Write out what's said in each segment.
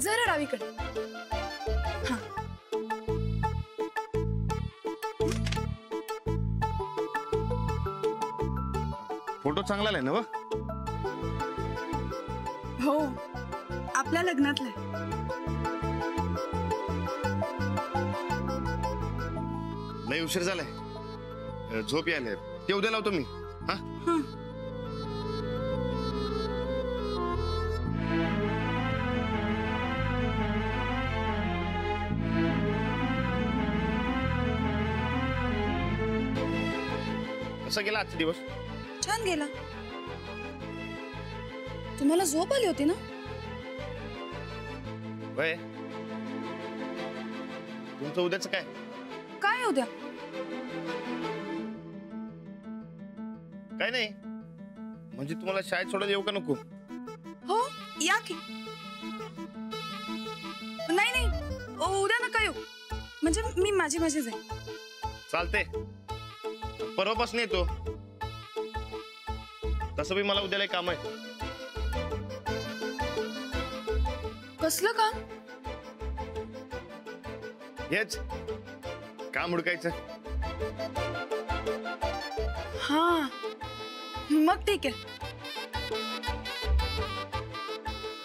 जरा डावीकडे. हा. फोटो चांगला आहे ना व? हो, आपल्या लग्नातला. लय उशीर झालाय, झोप यायला. ते उद्या लावतो मी. हा. कसा गेला आजचा दिवस? छान गेला. तुम्हाला झोप आली होती ना? वय तुमचं उद्याच काय? काय उद्या? काय नाही, म्हणजे तुम्हाला शाळेत सोडायला येऊ का नको? हो, या की. नाही नाही, उद्या नका येऊ. म्हणजे मी माझी जाईल. चालते, परवापासून येतो. तसं बी मला उद्याला काम आहे. कसलं काम? हेच काम हुडकायचं. हा, मग ठीक आहे.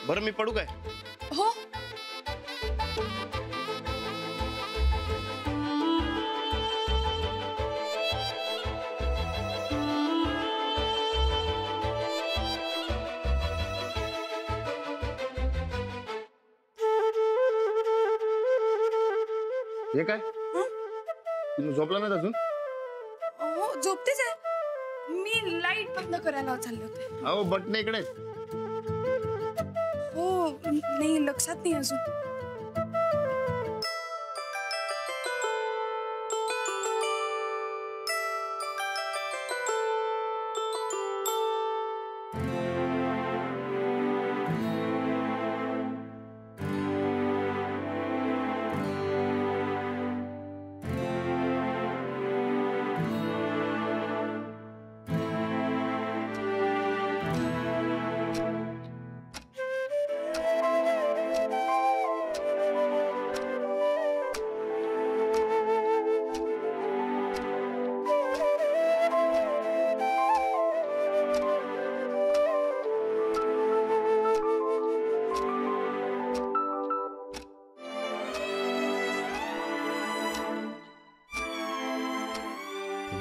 बरं, मी पडू काय? हो. हे काय? तुम्ही झोपला नाही अजून? हो, झोपतेच आहे. मी लाईट बंद करायला चालले होते. अहो, बटन इकडे. हो, नाही, लक्षात नाही अजून.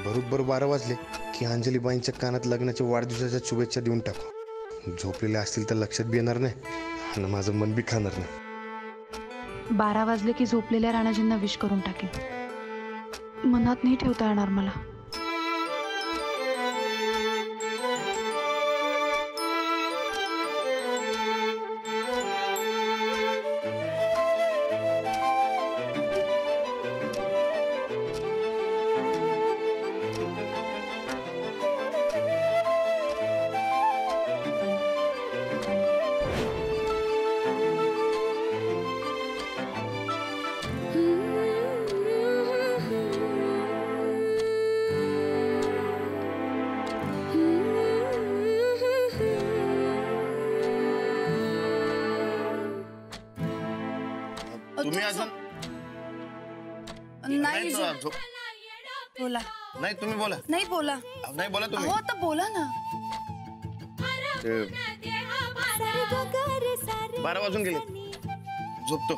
बरोबर 12 वाजले की अंजलीबाईंच्या कानात लग्नाच्या वाढदिवसाच्या शुभेच्छा देऊन टाकू. झोपलेले असतील तर लक्षात बी येणार नाही आणि माझं मन बी खाणार नाही. 12 वाजले की झोपलेल्या राणाजींना विश करून टाकेन. मनात नाही ठेवता येणार मला. तुम्ही अजून नाही बोला. नाही, तुम्ही बोला. नाही बोला. नाही बोला तुम्ही. हो, तर बोला ना. 12 वाजून गेले. झोपतो.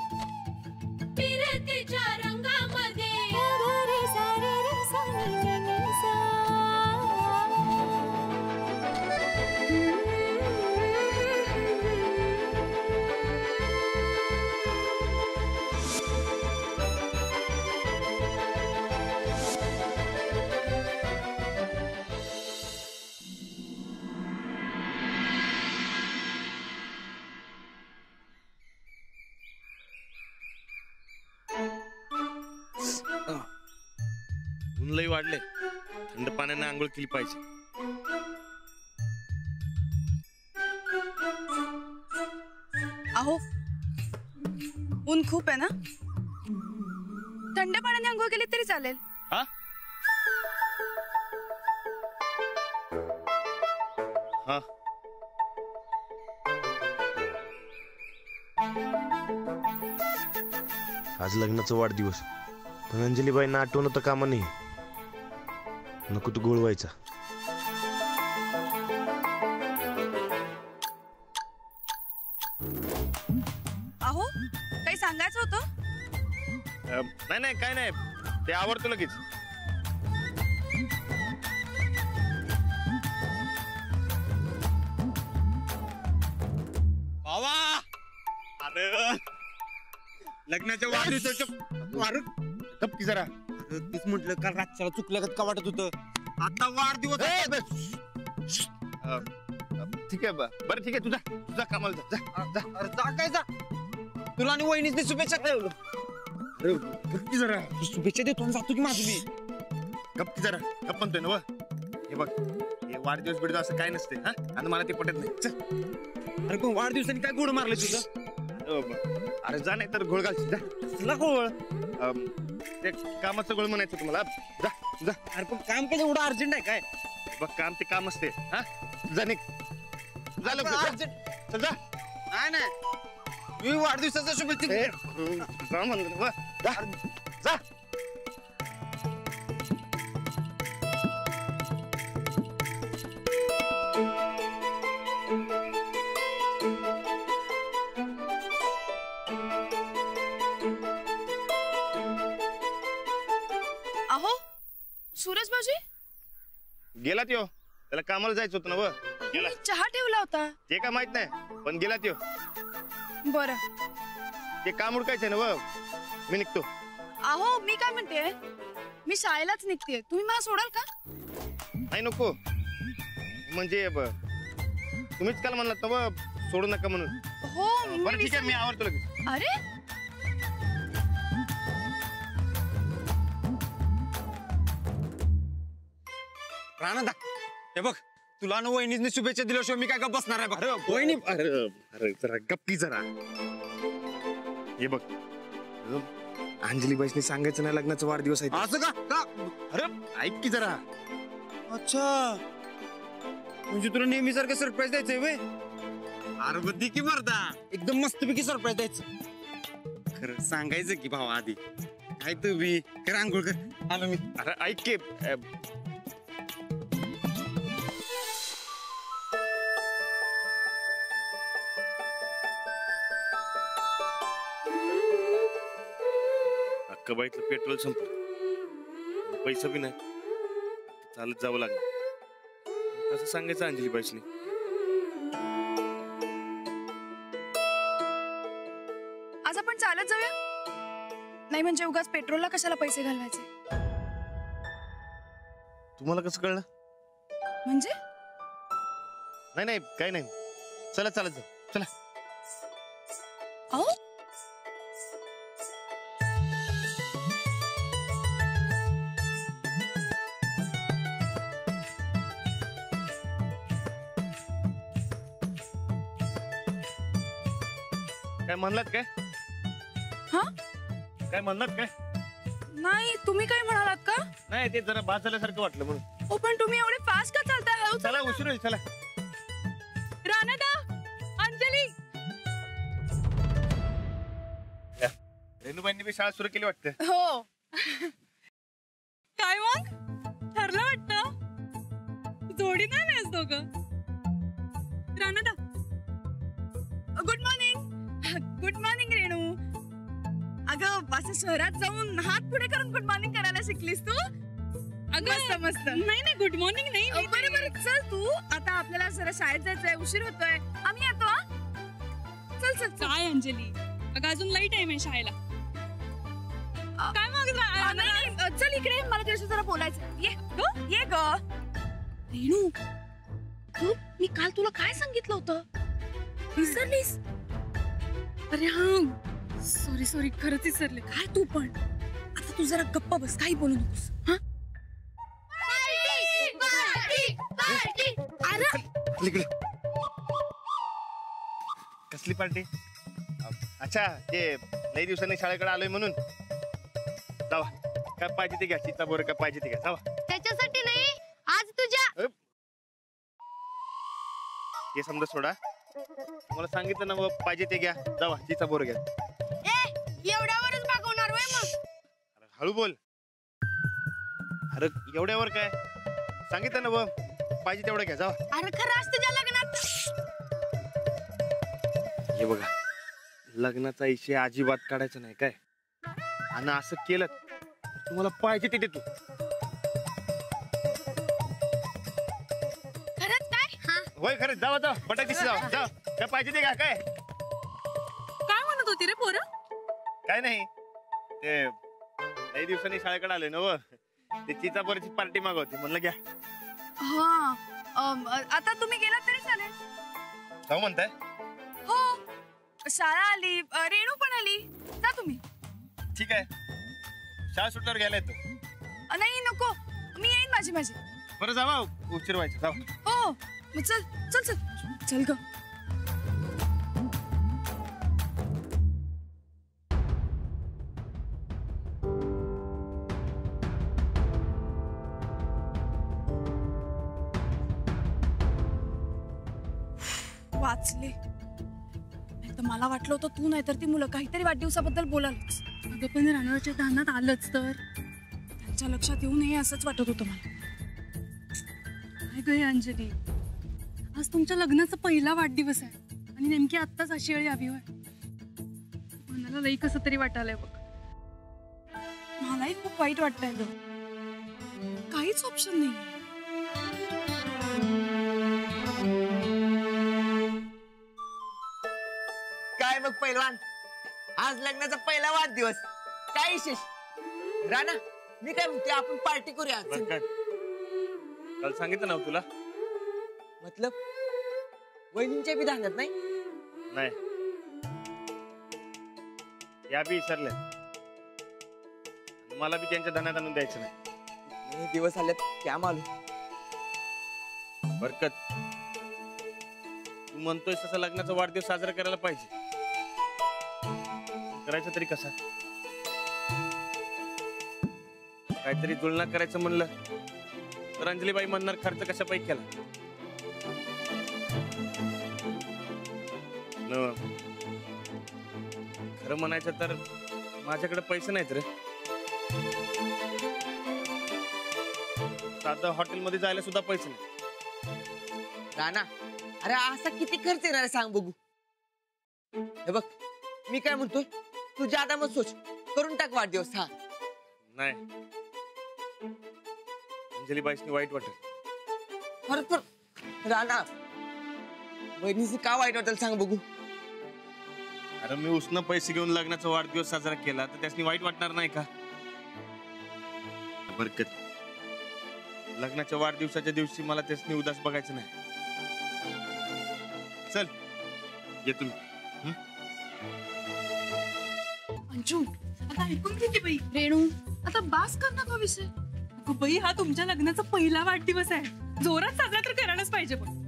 ऊन लई वाढले, थंड पाण्याने आंघोळ केली पाहिजे. अहो, ऊन खूप आहे ना. थंड पाण्याने आंघोळ केली तरी चालेल. हा? हा. आज लग्नाचा वाढदिवस, पण अंजलीबाईंना आठवण तर कामा नाही. नको तू गोळ व्हायचा. अहो काही सांगायचं होतं? नाही नाही काय नाही, ते आवडतो लगेच. बाबा अरे लग्नाच्या वाढदिवसाच्या गप्पी जरा. तीच म्हटलं काल रातच्याला चुकलं का वाटत होतं. आता वाढदिवस ठीक आहे बरं ठीक आहे, तुझा तुझा कामाला जा जा. अरे जा काय जा, तुला आणि वहिनीच शुभेच्छा ठेवलं. अरे गप्पी जरा, शुभेच्छा देतो आणि जातो की माझी मी. गप्पी जरा. गप्प म्हणतोय ना व. हे बघ, हे वाढदिवस बिडदिवस असं काय नसते हा, आणि मला ते पटत नाही. चल. अरे पण वाढदिवसाने काय गोड मारलं तुझं? अरे जा, नाही तर घोळ घालशील. जा. तुला गोळ. ते कामाचं गोळ म्हणायचं तुम्हाला. जा जा. अरे पण काम केलं एवढं अर्जंट आहे काय? बघ काम ते काम असते हा. जा निघ. जा लवकर जा. अर्जंट चल जा. नाही नाही, मी वाढदिवसाच्या शुभेच्छा ए, देतो. जा म्हणलं ना, वा. जा जा. अहो सूरज भाऊजी, गेला त्यो, त्याला कामाला जायचं होतं ना व. गेला. मी चहा ठेवला होता. ते काय माहित नाही, पण गेला त्यो. बरं. ते काम उडकायचंय ना व. मी निघतो. अहो मी काय म्हणते, मी शाळेलाच निघते, तुम्ही मला सोडाल का? नाही नको, म्हणजे तुम्हीच काल म्हणलात ना व, सोडू नका म्हणून. हो बरं ठीक आहे, मी आवडतो लगेच. अरे राणा हे बघ, तुला आणि वहिनीने शुभेच्छा दिल्याशिवाय मी काय गप्प बसणार आहे बघ. वहिनी, अरे अरे जरा गप्पी जरा. हे बघ, अंजली बाईसने सांगायचं नाही लग्नाचा वाढदिवस आहे ते. असं का का? अरे ऐक की जरा. अच्छा, म्हणजे तुला नेहमी सारखं सरप्राईज द्यायचंय वे? अरे बद्दी की मर्दा, एकदम मस्तपैकी सरप्राईज द्यायचं. खरं सांगायचं की भावा आधी. काय तुम्ही कर, आंघोळ कर, आलो मी. अरे ऐक की. अक्काबाईतलं पेट्रोल संपलं, पैसा बी नाही, चालत जावं लागलं. कसं सांगायचं अंजली बाईसने? आज आपण चालत जाऊया? नाही म्हणजे उगाच पेट्रोलला कशाला पैसे घालवायचे? तुम्हाला कसं कळलं? म्हणजे नाही नाही काही नाही, चला चालत जाऊ. चला. अहो काय म्हणलात काय? हा काय म्हणलात काय? नाही, तुम्ही काय म्हणालात का? नाही, ते जरा बाद झाल्यासारखं वाटलं म्हणून. हो पण तुम्ही एवढे फास्ट का चालताय? हळू चला, उशीर होईल. चला. राणादा, अंजली. रेणूबाईंनी बी शाळा सुरू केली वाटतं. हो. काय मग ठरलं वाटतं? जोडी नाही नाहीस दोघं. Ranada, good morning. Good morning Renu. अगं असं शहरात जाऊन हात पुढे करून गुड मॉर्निंग करायला शिकलीस तू? मस्त मस्त. नाही नाही, गुड मॉर्निंग नाही. बरं बरं, चल तू, आता आपल्याला जरा शाळेत जायचंय, उशीर होतोय. आम्ही येतो. चल चल. काय अंजली, अगं अजून लाईट आहे मी शाळेला. काय मग? चल इकडे, मला तुझ्याशी जरा बोलायचं. ये ये ग. रेणू, तू मी काल तुला काय सांगितलं होतं? विसरलीस? अरे हा, सॉरी सॉरी, खरंच विसरले. काय तू पण? आता तू जरा गप्पा बस, काही बोलू नकोस. हा? इकडे. कसली पार्टी? अच्छा, ते लई दिवसांनी शाळेकडे आलोय म्हणून. जावा, काय पाहिजे ते घ्या. चिता बोर काय पाहिजे ते घ्या. जावा. त्याच्यासाठी नाही, आज तुझ्या हे समजा सोडा. मला सांगितलं ना मग पाहिजे ते घ्या जावा चिचा बोर घ्या. एवढ्यावरच भागवणार वय मग? अरे हळू बोल. अरे एवढ्यावर काय सांगितलं ना बघ पाहिजे तेवढं घ्या जावा. अरे खरंच तुझ्या लग्नात हे बघा लग्नाचा इशे अजिबात काढायचा नाही काय आणि असं केलं तुम्हाला पाहिजे ते देतो. खरंच काय? होय खरंच जावा जावा बटाक दिसली जावा जावा काय पाहिजे ते घ्या. काय काय म्हणत होती रे पोरं? काय नाही ते काही दिवसांनी शाळेकडे आले ना व ते चिचा बोरची पार्टी मागवती म्हणलं घ्या. हा आता तुम्ही गेलात तरी चालेल. जाऊ म्हणताय? हो शाळा आली रेणू पण आली जा तुम्ही. ठीक आहे शाळा सुटल्यावर घ्यायला येतो. नाही नको मी येईन माझी माझी. बरं जावा उशीर व्हायचं जावा. हो मग चल चल चल चल ग. वाचले नाही तर मला वाटलं होतं तू नाही तर ती मुलं काहीतरी वाढदिवसाबद्दल बोलालच. अगं पण राणाच्या ध्यानात आलंच तर. त्यांच्या लक्षात येऊ नये असंच वाटत होतं मला. काय ग हे अंजली, आज तुमच्या लग्नाचा पहिला वाढदिवस आहे आणि नेमकी आत्ताच अशी वेळ यावी होय. मनाला लई कसं तरी वाटायलंय बघ. मलाही खूप वाईट वाटतंय ग. काहीच ऑप्शन नाही. काय मग पैलवान, आज लग्नाचा पहिला वाढदिवस, काय विशेष? राणा मी काय म्हणते आपण पार्टी करूया आज. बरं काय काल सांगितलं ना तुला. मतलब वहिनींच्या बी धान्यात नाही. नाही या बी विसरले मला बी त्यांच्या धनात आणून द्यायचं नाही. हे दिवस आलेत क्या मालूम. बरकत तू म्हणतोय तसं लग्नाचा वाढदिवस साजरा करायला पाहिजे. करायचं तरी कसा? काहीतरी जुळणा करायचं म्हणलं तर अंजलीबाई म्हणणार खर्च कशा पैकी केला. खरं म्हणायचं तर माझ्याकडे पैसे नाहीत रे. साधं हॉटेलमध्ये जायला सुद्धा पैसे नाही. राणा अरे असा किती खर्च येणार आहे सांग बघू. हे बघ मी काय म्हणतोय तू जादा मत सोच, करून टाक वाढदिवस. हा नाही अंजलीबाईसनी वाईट वाटेल. खरंच तर राणा वहिनीचं का वाईट वाटेल सांग बघू. अरे मी उसनं पैसे घेऊन लग्नाचा वाढदिवस साजरा केला तर त्यासनी वाईट वाटणार नाही का? बरकत लग्नाच्या वाढदिवसाच्या दिवशी मला त्यासनी उदास बघायचं नाही. चल ये तुम्ही. अंजू आता ऐकून घेते बाई. रेणू आता बास कर ना तो विषय. अगं बाई हा तुमच्या लग्नाचा पहिला वाढदिवस आहे, जोरात साजरा तर करायलाच पाहिजे. पण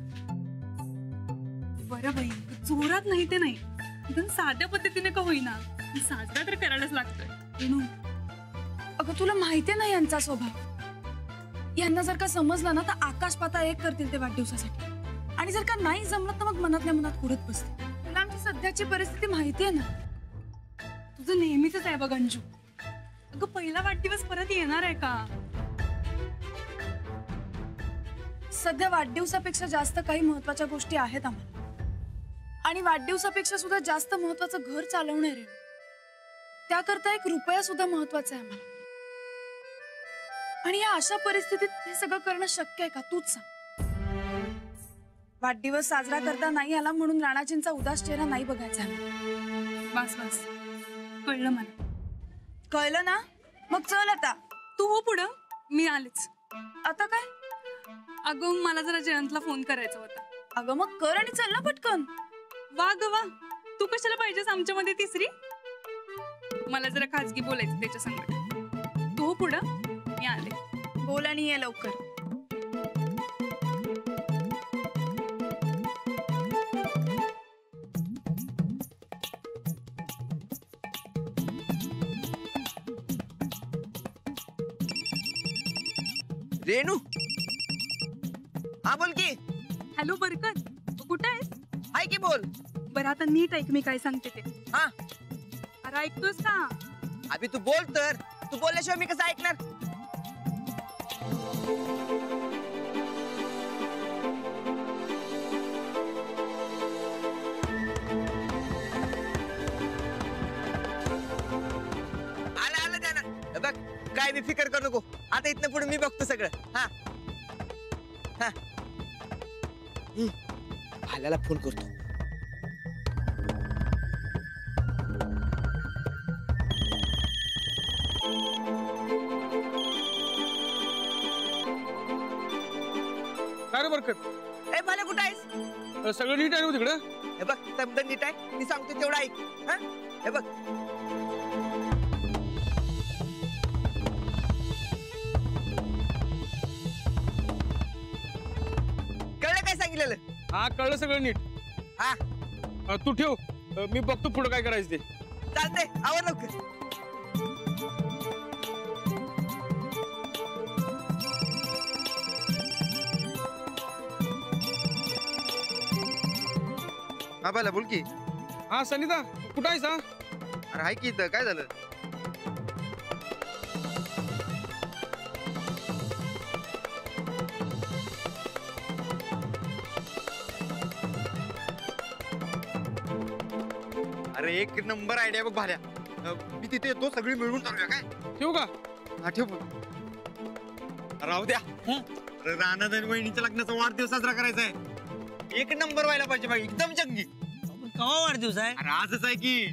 बरं बाई जोरात नाही ते नाही, एकदम साध्या पद्धतीने का होईना साजरा तर करायलाच लागतोय. रेणू अगं तुला माहितीये ना यांचा स्वभाव. यांना जर का समजलं ना तर आकाश पाताळ एक करतील ते वाढदिवसासाठी. आणि जर का नाही जमलं तर मग मनातल्या मनात कुरत बसते. तुला आमची सध्याची परिस्थिती माहितीये ना. तुझं नेहमीच आहे बघ अंजू. अगं पहिला वाढदिवस परत येणार आहे का? सध्या वाढदिवसापेक्षा जास्त काही महत्वाच्या गोष्टी आहेत आम्हाला. आणि वाढदिवसापेक्षा सुद्धा जास्त महत्वाचं घर चालवणं आहे. त्याकरता एक रुपया सुद्धा महत्वाचा आहे आम्हाला. आणि या अशा परिस्थितीत हे सगळं करणं शक्य आहे का तूच सांग. वाढदिवस साजरा करता नाही आला म्हणून राणाजींचा उदास चेहरा नाही बघायचा आम्हाला. बस बस कळलं मला. कळलं ना? मग चल आता. तू हो पुढं, मी आलेच. आता काय? अगं मला जरा जयंतला फोन करायचा होता. अगं मग कर आणि चल ना पटकन. वा ग वा, तू कशाला पाहिजेस आमच्यामध्ये तिसरी? मला जरा खाजगी बोलायचं त्याच्या संगत. तू पुढं, मी आले. बोल आणि ये लवकर. रेणू हा बोल की. हॅलो बरकत, कुठं आहेस? हाय की बोल. बरं आता नीट ऐक मी काय सांगते ते. हा. अरे ऐकतोस का? अभि तू बोल तर. तू बोलल्याशिवाय मी कसं ऐकणार? आला द्या ना. बघ काय बी फिकर करू नको. आता इथनं पुढे मी बघतो सगळं. हा हा. भाल्याला फोन करतो. काय रे बरकत, ए भाल्या कुठं आहेस? सगळं नीट आहे ना तिकडं? हे बघ समजा नीट आहे. मी सांगतो तेवढं ऐक. हा हे बघ. कळलं काय सांगितलेलं? हा कळलं सगळं नीट. हा तू ठेव, मी बघतो पुढे काय करायचं ते. चालतंय, आवर लवकर. हा बाला बोल की. हा सनिता कुठं आहेस? हा अरे हाय की इथं. काय झालं? अरे एक नंबर आयडिया बघ भाल्या. मी तिथे येतो, सगळी मिळून करूया काय? ठेवू का? हा ठेव. राहू द्या. अरे राणा आणि वहिनीच्या लग्नाचा वाढदिवस साजरा करायचा आहे. एक नंबर व्हायला पाहिजे बाई, एकदम जंगी. कवा वाढदिवस आहे? अरे आजच आहे की.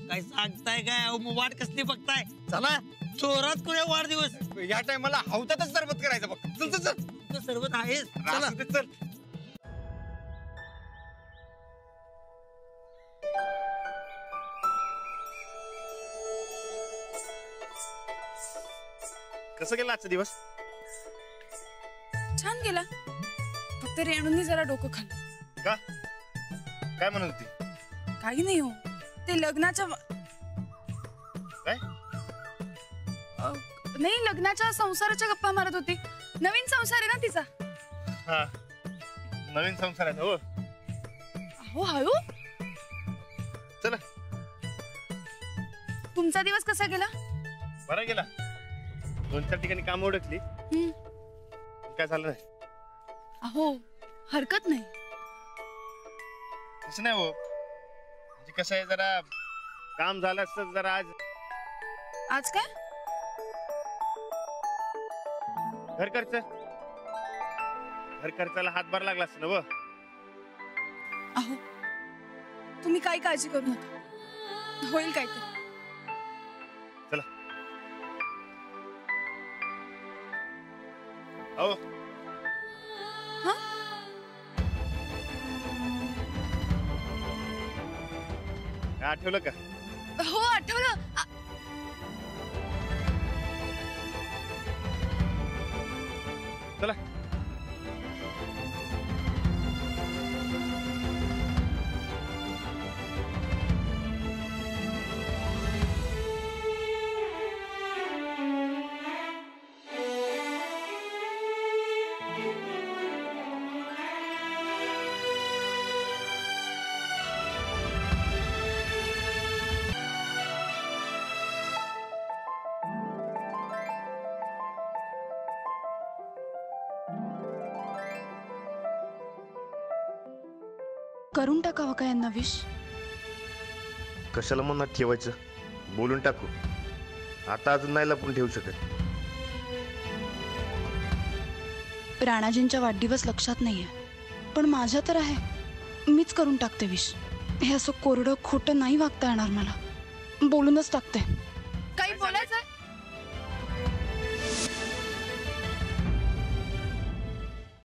काय सांगताय काय? अहो वाट कसली बघताय? चला जोरात करूया वाढदिवस. या टायमाला हौदातच सरबत करायचं बघ. चल चल चल. तुमचं सरबत आहेच. चला असू दे, चल. कसं गेला आजचा दिवस? छान गेला. फक्त रेणूंनी जरा डोकं खाल्लं. का? काय म्हणत होती? काही नाही हो. ते लग्नाच्या काय? नाही लग्नाच्या संसाराच्या गप्पा मारत होती. नवीन संसार आहे ना तिचा. हा नवीन संसार आहे हो. हो हळू. चला. तुमचा दिवस कसा गेला? बरा गेला. 2-4 ठिकाणी काम ओळखली. काय झालं नाही. अहो हरकत नाही. कसं नाही हो. म्हणजे कसं आहे जरा काम झालं असतं जरा आज. आज काय? घर खर्चाला हातभार लागला असतं ना व. अहो तुम्ही काही काळजी करू नका. होईल काहीतरी. चला. हो हा आठवलं का? हो आठवलं. चला. करून टाकावं का यांना विश? कशाला मनात ठेवायचं? बोलून टाकू. आता अजून नाही लपून ठेवू शकत. राणाजींचा वाढदिवस लक्षात नाहीये, पण माझ्या तर आहे. मीच करून टाकते विश. हे असं कोरडं खोटं नाही वागता येणार मला. बोलूनच टाकते. काही बोलायचं